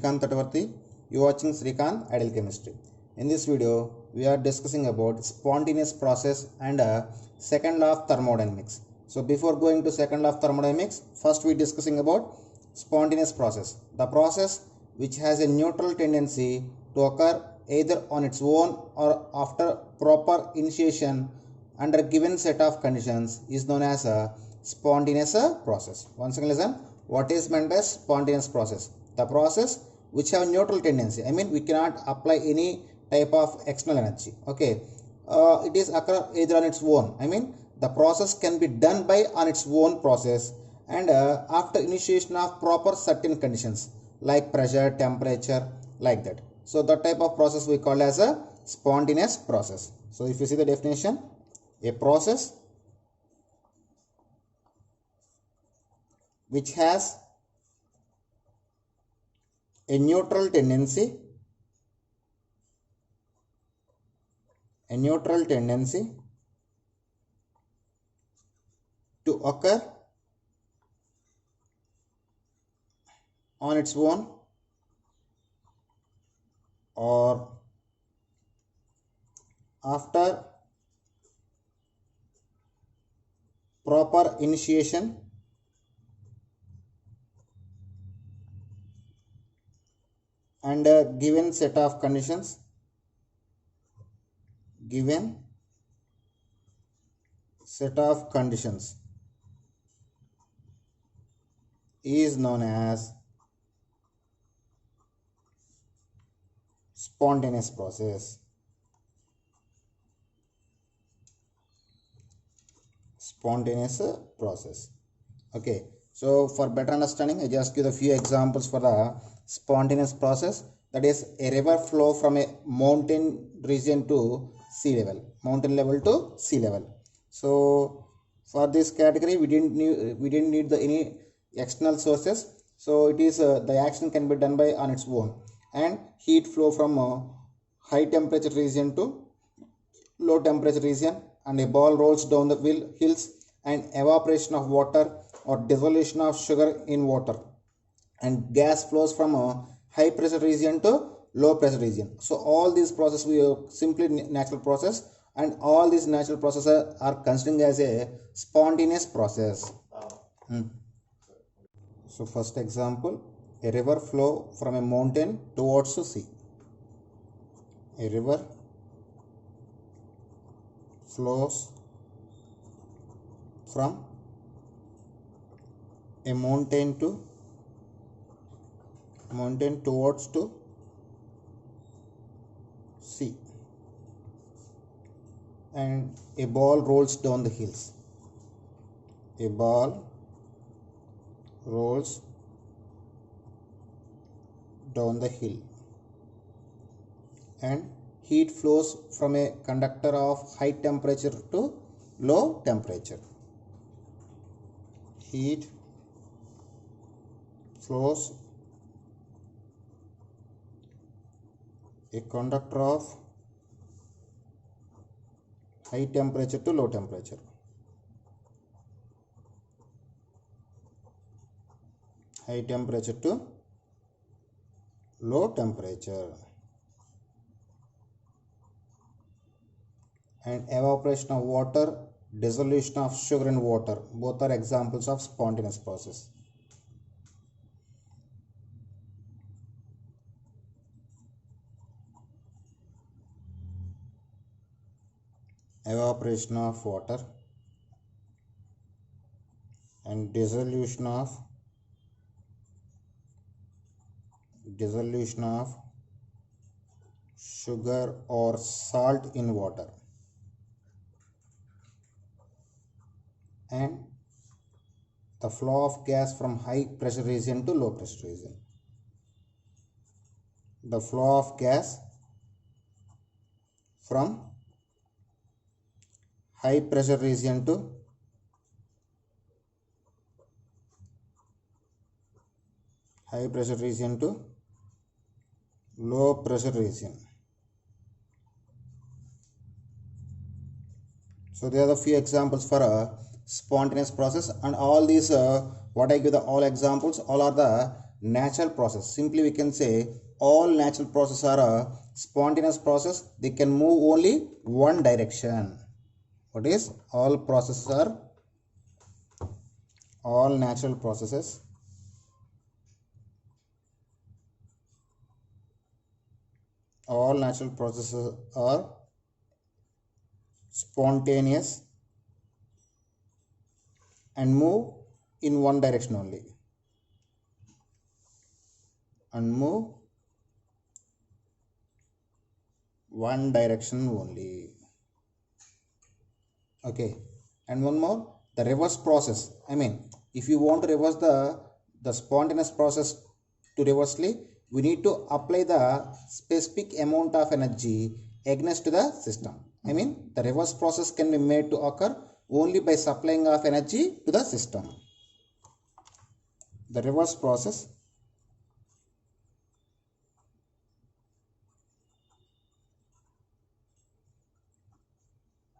Srikanth Tatavarthi. You are watching Srikanth Ideal Chemistry. In this video, we are discussing about spontaneous process and second law of thermodynamics. So before going to second law of thermodynamics, first we are discussing about spontaneous process. The process which has a neutral tendency to occur either on its own or after proper initiation under a given set of conditions is known as a spontaneous process. Once again listen, what is meant by spontaneous process? The process which have neutral tendency. I mean we cannot apply any type of external energy. Okay, it is occur either on its own. I mean the process can be done by on its own process and after initiation of proper certain conditions like pressure, temperature, like that. So that type of process we call as a spontaneous process. So if you see the definition, a process which has a neutral tendency to occur on its own or after proper initiation and a given set of conditions is known as spontaneous process. Okay, so for better understanding I just give a few examples for the spontaneous process. That is a river flow from a mountain region to sea level, So for this category we didn't need any external sources, so it is the action can be done by on its own. And heat flow from a high temperature region to low temperature region, and a ball rolls down the hills, and evaporation of water or dissolution of sugar in water, and gas flows from a high pressure region to low pressure region. So all these processes we are simply natural process, and all these natural processes are considering as a spontaneous process. So first example, a river flow from a mountain towards the sea. A river flows from a mountain towards to sea, and a ball rolls down the hills. A ball rolls down the hill, and heat flows from a conductor of high temperature to low temperature. Heat flows a conductor of high temperature to low temperature. High temperature to low temperature. And evaporation of water, dissolution of sugar in water, both are examples of spontaneous process. Evaporation of water and dissolution of sugar or salt in water, and the flow of gas from high pressure region to low pressure region. The flow of gas from high pressure region to low pressure region. So there are the few examples for a spontaneous process, and all these what I give the all examples, all are the natural process. Simply we can say all natural processes are a spontaneous process. They can move only one direction. What is all processes are all natural processes are spontaneous and move in one direction only and move one direction only. Okay, and one more, the reverse process. I mean, if you want to reverse the spontaneous process to reversely, we need to apply the specific amount of energy against the system. I mean, the reverse process can be made to occur only by supplying of energy to the system. The reverse process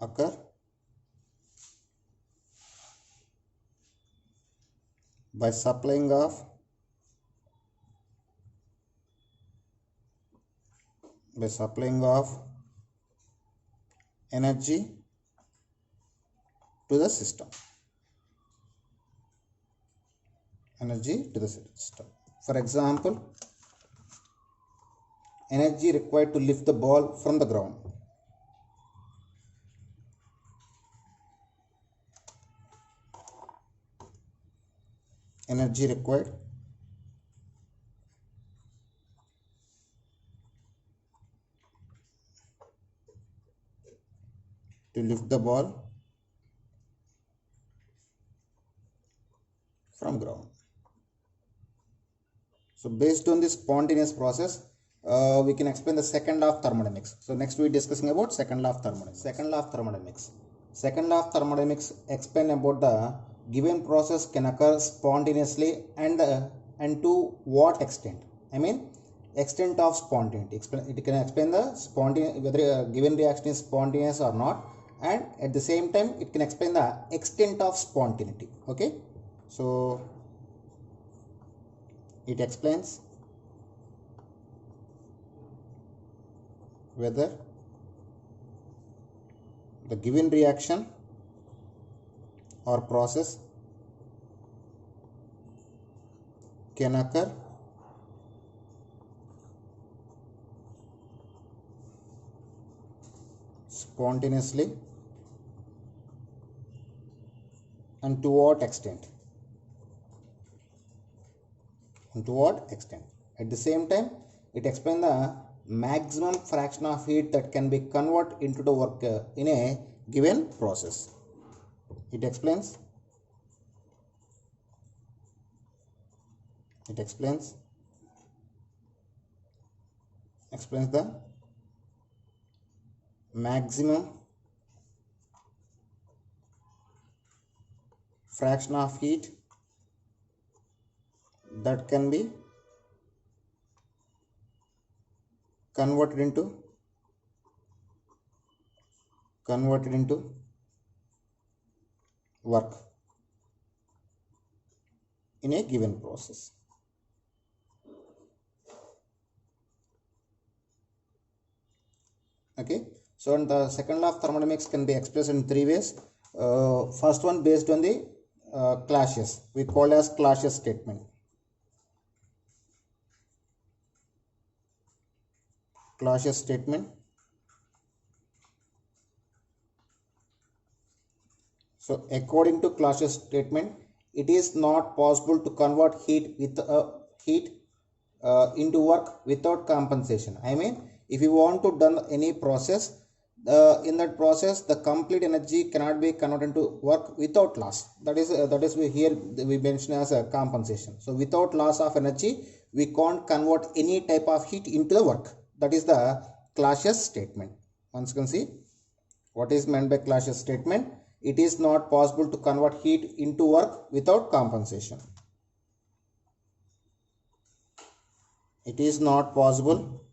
occur by supplying of energy to the system. For example, energy required to lift the ball from the ground. Energy required to lift the ball from ground. So based on this spontaneous process, we can explain the second law of thermodynamics. So next we are discussing about second law of thermodynamics. Second law of thermodynamics explain about the given process can occur spontaneously and to what extent. I mean, extent of spontaneity. It can explain the spontaneous, whether a given reaction is spontaneous or not, and at the same time it can explain the extent of spontaneity. Okay, so it explains whether the given reaction or process can occur spontaneously and to what extent. At the same time, it explains the maximum fraction of heat that can be converted into the work in a given process. It explains the maximum fraction of heat that can be converted into work in a given process. Okay, so and the second law of thermodynamics can be expressed in three ways. First one based on the Clausius, we call as Clausius statement. So according to Clausius statement, it is not possible to convert heat into work without compensation. I mean, if you want to done any process, in that process the complete energy cannot be converted into work without loss. That is here we mention as a compensation. So without loss of energy, we can't convert any type of heat into the work. That is the Clausius statement. Once you can see what is meant by Clausius statement. It is not possible to convert heat into work without compensation. It is not possible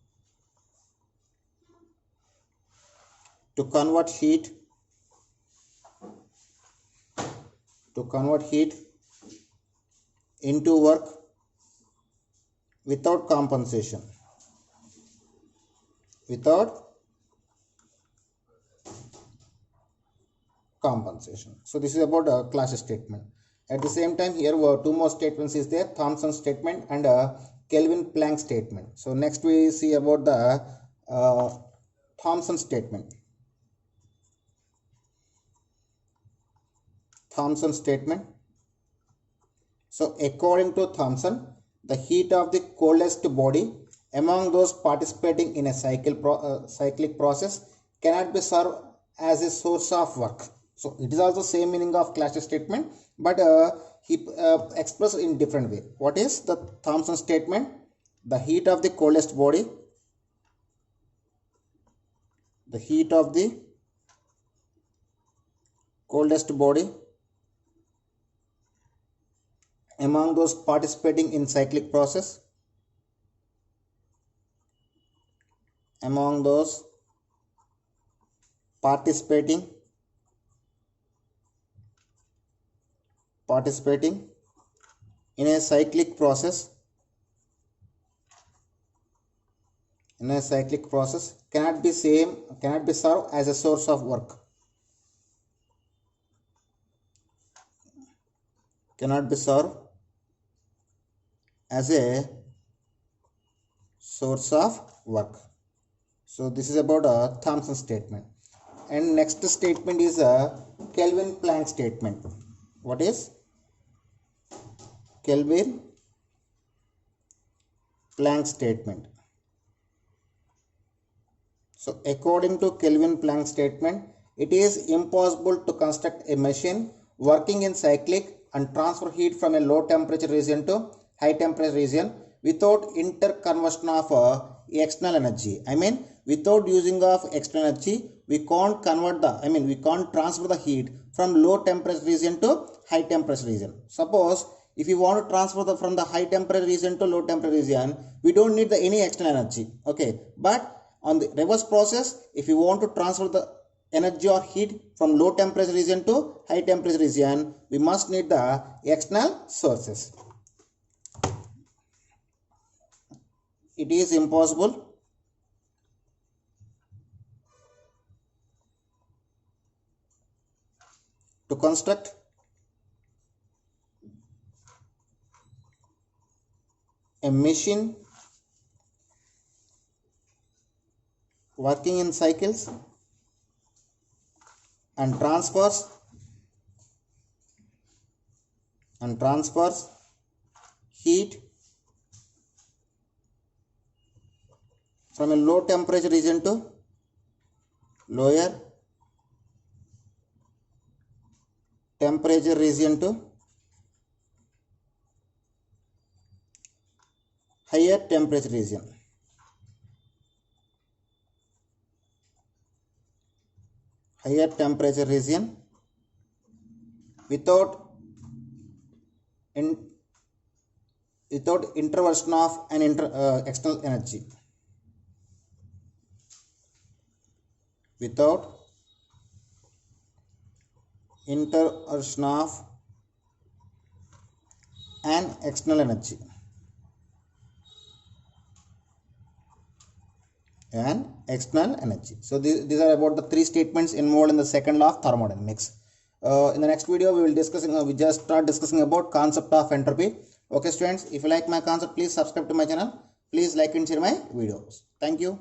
to convert heat into work without compensation, without compensation. So this is about a class statement. At the same time, here were two more statements is there, Thomson statement and a Kelvin Planck statement. So next we see about the Thomson statement. Thomson statement. So according to Thomson, the heat of the coldest body among those participating in a cyclic process cannot be served as a source of work. So it is also same meaning of class statement, but he expressed in different way. What is the Thomson statement? The heat of the coldest body, the heat of the coldest body among those participating in cyclic process, among those participating in a cyclic process, cannot be served as a source of work, cannot be served as a source of work. So this is about a Thomson statement. And next statement is a Kelvin Planck statement. What is Kelvin Planck statement? So according to Kelvin Planck statement, it is impossible to construct a machine working in cyclic and transfer heat from a low temperature region to high temperature region without interconversion of external energy. I mean, without using of external energy, we can't transfer the heat from low temperature region to high temperature region. Suppose if you want to transfer from the high temperature region to low temperature region, we don't need any external energy. Okay, but on the reverse process, if you want to transfer the energy or heat from low temperature region to high temperature region, we must need the external sources. It is impossible to construct a machine working in cycles and transfers heat from a low temperature region to lower temperature region to higher temperature region. Higher temperature region without intervention of an external energy. Without intervention of an external energy. So these are about the three statements involved in the second law of thermodynamics. In the next video, we just start discussing about concept of entropy. Okay, students, if you like my concept, please subscribe to my channel. Please like and share my videos. Thank you.